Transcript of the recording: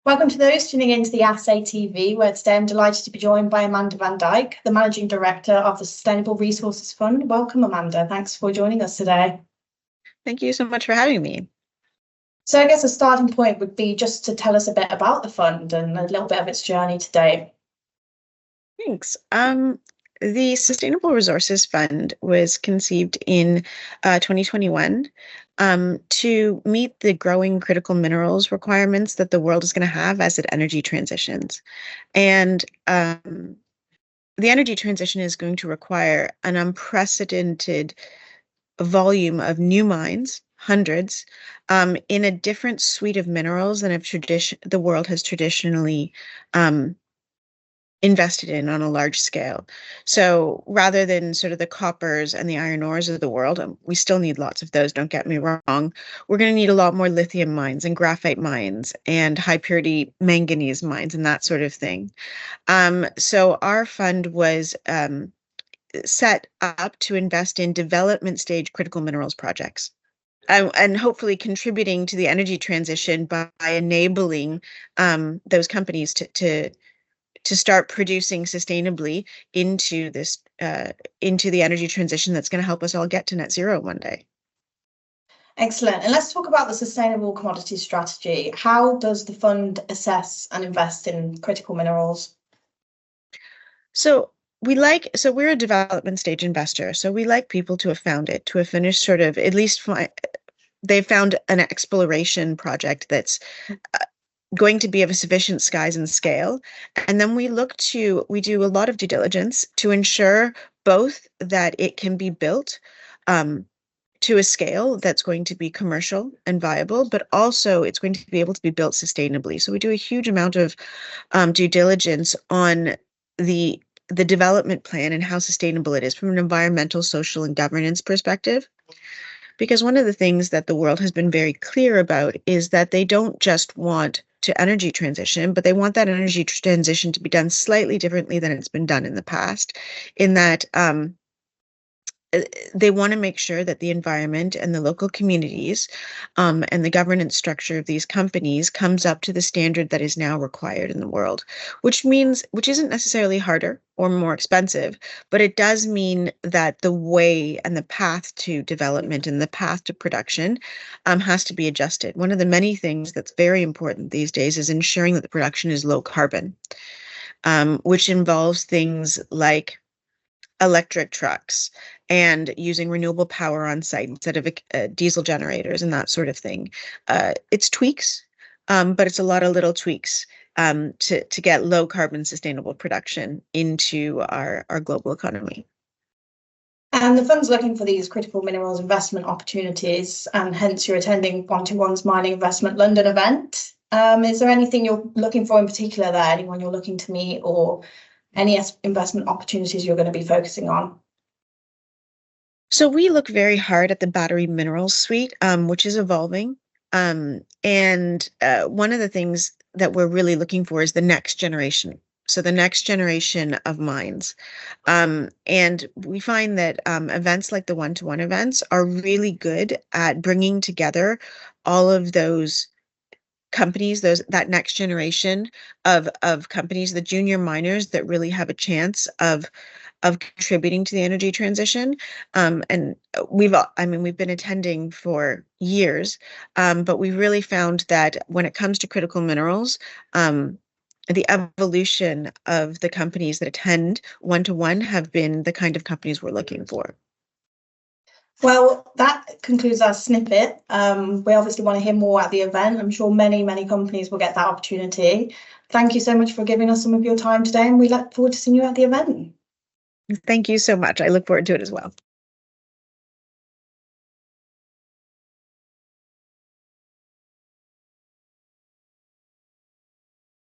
Welcome to those tuning into the Assay TV, where today I'm delighted to be joined by Amanda van Dyke, the Managing Director of the Sustainable Resources Fund. Welcome, Amanda. Thanks for joining us today. Thank you so much for having me. So I guess a starting point would be just to tell us a bit about the fund and a little bit of its journey today. Thanks. The Sustainable Resources Fund was conceived in 2021 to meet the growing critical minerals requirements that the world is going to have as it energy transitions. And the energy transition is going to require an unprecedented volume of new mines, hundreds, in a different suite of minerals than the world has traditionally invested in on a large scale. So rather than sort of the coppers and the iron ores of the world, we still need lots of those, don't get me wrong, we're going to need a lot more lithium mines and graphite mines and high purity manganese mines and that sort of thing. So our fund was set up to invest in development stage critical minerals projects. And hopefully contributing to the energy transition by enabling those companies to start producing sustainably into the energy transition that's going to help us all get to net zero one day. Excellent. And let's talk about the sustainable commodities strategy. How does the fund assess and invest in critical minerals? So we're a development stage investor. So we like people to have found it, to have finished sort of at least they've found an exploration project that's going to be of a sufficient size and scale. And then we do a lot of due diligence to ensure both that it can be built to a scale that's going to be commercial and viable, but also it's going to be able to be built sustainably. So we do a huge amount of due diligence on the development plan and how sustainable it is from an environmental, social, and governance perspective. Because one of the things that the world has been very clear about is that they don't just want to energy transition, but they want that energy transition to be done slightly differently than it's been done in the past, in that they want to make sure that the environment and the local communities and the governance structure of these companies comes up to the standard that is now required in the world, which isn't necessarily harder or more expensive, but it does mean that the way and the path to development and the path to production has to be adjusted. One of the many things that's very important these days is ensuring that the production is low carbon, which involves things like electric trucks and using renewable power on site instead of diesel generators and that sort of thing. It's tweaks, but it's a lot of little tweaks to get low carbon sustainable production into our global economy. And the fund's looking for these critical minerals investment opportunities, and hence you're attending 121's Mining Investment London event. Is there anything you're looking for in particular there? Anyone you're looking to meet, or any investment opportunities you're going to be focusing on? So we look very hard at the battery minerals suite, which is evolving. And one of the things that we're really looking for is the next generation. So the next generation of mines. And we find that events like the one-to-one events are really good at bringing together all of those companies, that next generation of companies, the junior miners that really have a chance of contributing to the energy transition. And we've been attending for years, but we really found that when it comes to critical minerals, the evolution of the companies that attend one-to-one have been the kind of companies we're looking for. Well, that concludes our snippet. We obviously want to hear more at the event. I'm sure many companies will get that opportunity. Thank you so much for giving us some of your time today, and we look forward to seeing you at the event. Thank you so much. I look forward to it as well.